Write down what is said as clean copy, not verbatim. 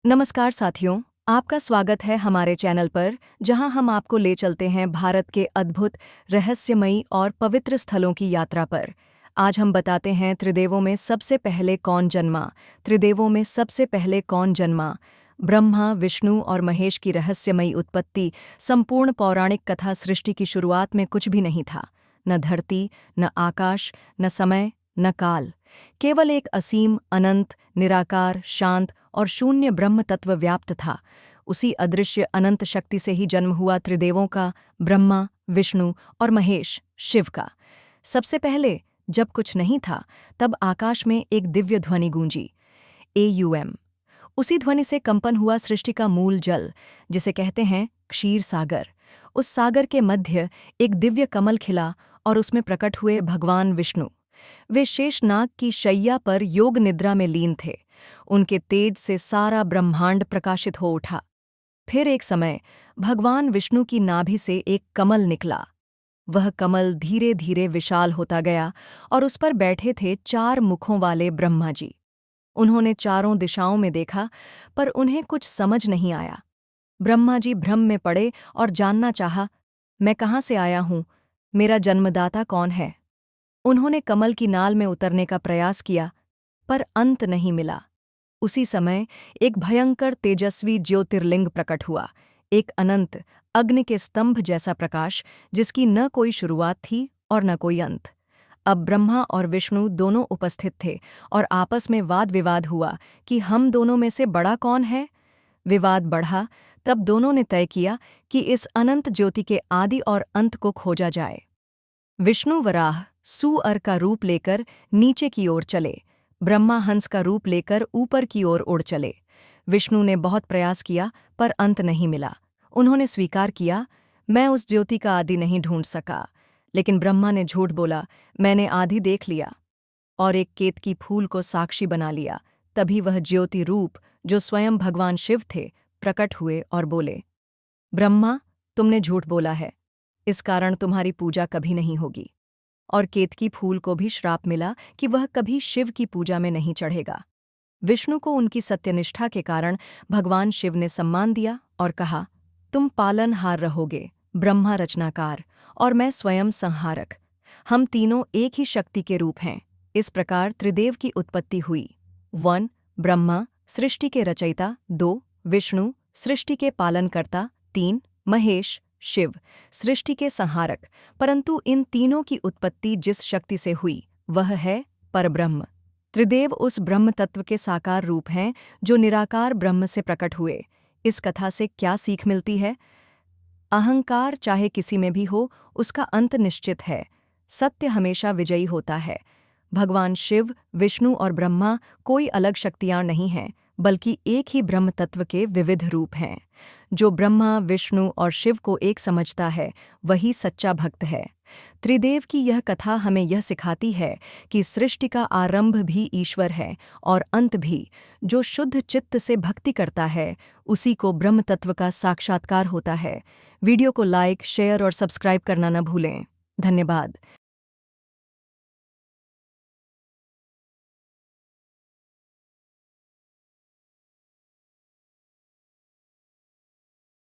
नमस्कार साथियों, आपका स्वागत है हमारे चैनल पर जहां हम आपको ले चलते हैं भारत के अद्भुत, रहस्यमयी और पवित्र स्थलों की यात्रा पर। आज हम बताते हैं त्रिदेवों में सबसे पहले कौन जन्मा। त्रिदेवों में सबसे पहले कौन जन्मा? ब्रह्मा, विष्णु और महेश की रहस्यमयी उत्पत्ति। संपूर्ण पौराणिक कथा सृष्टि की शुरुआत में कुछ भी नहीं था। न धरती, न आकाश, न समय, न काल। केवल एक असीम, अनंत, निराकार, शांत और शून्य ब्रह्म तत्व व्याप्त था। उसी अदृश्य अनंत शक्ति से ही जन्म हुआ त्रिदेवों का, ब्रह्मा, विष्णु और महेश, शिव का। सबसे पहले जब कुछ नहीं था, तब आकाश में एक दिव्य ध्वनि गूंजी, एयूएम। उसी ध्वनि से कंपन हुआ सृष्टि का मूल जल, जिसे कहते हैं क्षीर सागर। उस सागर के मध्य एक दिव्य कमल खिला और उसमें प्रकट हुए भगवान विष्णु। वे शेषनाग की शैया पर योग निद्रा में लीन थे। उनके तेज से सारा ब्रह्मांड प्रकाशित हो उठा। फिर एक समय भगवान विष्णु की नाभि से एक कमल निकला। वह कमल धीरे धीरे विशाल होता गया और उस पर बैठे थे 4 मुखों वाले ब्रह्मा जी। उन्होंने चारों दिशाओं में देखा, पर उन्हें कुछ समझ नहीं आया। ब्रह्मा जी भ्रम में पड़े और जानना चाहा, मैं कहाँ से आया हूँ? मेरा जन्मदाता कौन है? उन्होंने कमल की नाल में उतरने का प्रयास किया, पर अंत नहीं मिला। उसी समय एक भयंकर तेजस्वी ज्योतिर्लिंग प्रकट हुआ, एक अनंत, अग्नि के स्तंभ जैसा प्रकाश, जिसकी न कोई शुरुआत थी और न कोई अंत। अब ब्रह्मा और विष्णु दोनों उपस्थित थे और आपस में वाद विवाद हुआ कि हम दोनों में से बड़ा कौन है। विवाद बढ़ा, तब दोनों ने तय किया कि इस अनंत ज्योति के आदि और अंत को खोजा जाए। विष्णु वराह, सुअर का रूप लेकर नीचे की ओर चले। ब्रह्मा हंस का रूप लेकर ऊपर की ओर उड़ चले। विष्णु ने बहुत प्रयास किया, पर अंत नहीं मिला। उन्होंने स्वीकार किया, मैं उस ज्योति का आदि नहीं ढूंढ सका। लेकिन ब्रह्मा ने झूठ बोला, मैंने आदि देख लिया, और एक केतकी फूल को साक्षी बना लिया। तभी वह ज्योति रूप, जो स्वयं भगवान शिव थे, प्रकट हुए और बोले, ब्रह्मा, तुमने झूठ बोला है, इस कारण तुम्हारी पूजा कभी नहीं होगी। और केतकी फूल को भी श्राप मिला कि वह कभी शिव की पूजा में नहीं चढ़ेगा। विष्णु को उनकी सत्यनिष्ठा के कारण भगवान शिव ने सम्मान दिया और कहा, तुम पालनहार रहोगे, ब्रह्मा रचनाकार और मैं स्वयं संहारक। हम तीनों एक ही शक्ति के रूप हैं। इस प्रकार त्रिदेव की उत्पत्ति हुई। 1 ब्रह्मा, सृष्टि के रचयिता। 2 विष्णु, सृष्टि के पालनकर्ता। 3 महेश, शिव, सृष्टि के संहारक। परंतु इन तीनों की उत्पत्ति जिस शक्ति से हुई, वह है परब्रह्म। त्रिदेव उस ब्रह्म तत्व के साकार रूप हैं जो निराकार ब्रह्म से प्रकट हुए। इस कथा से क्या सीख मिलती है? अहंकार चाहे किसी में भी हो, उसका अंत निश्चित है। सत्य हमेशा विजयी होता है। भगवान शिव, विष्णु और ब्रह्मा कोई अलग शक्तियां नहीं हैं, बल्कि एक ही ब्रह्म तत्व के विविध रूप हैं। जो ब्रह्मा, विष्णु और शिव को एक समझता है, वही सच्चा भक्त है। त्रिदेव की यह कथा हमें यह सिखाती है कि सृष्टि का आरंभ भी ईश्वर है और अंत भी। जो शुद्ध चित्त से भक्ति करता है, उसी को ब्रह्म तत्व का साक्षात्कार होता है। वीडियो को लाइक, शेयर और सब्सक्राइब करना न भूलें। धन्यवाद।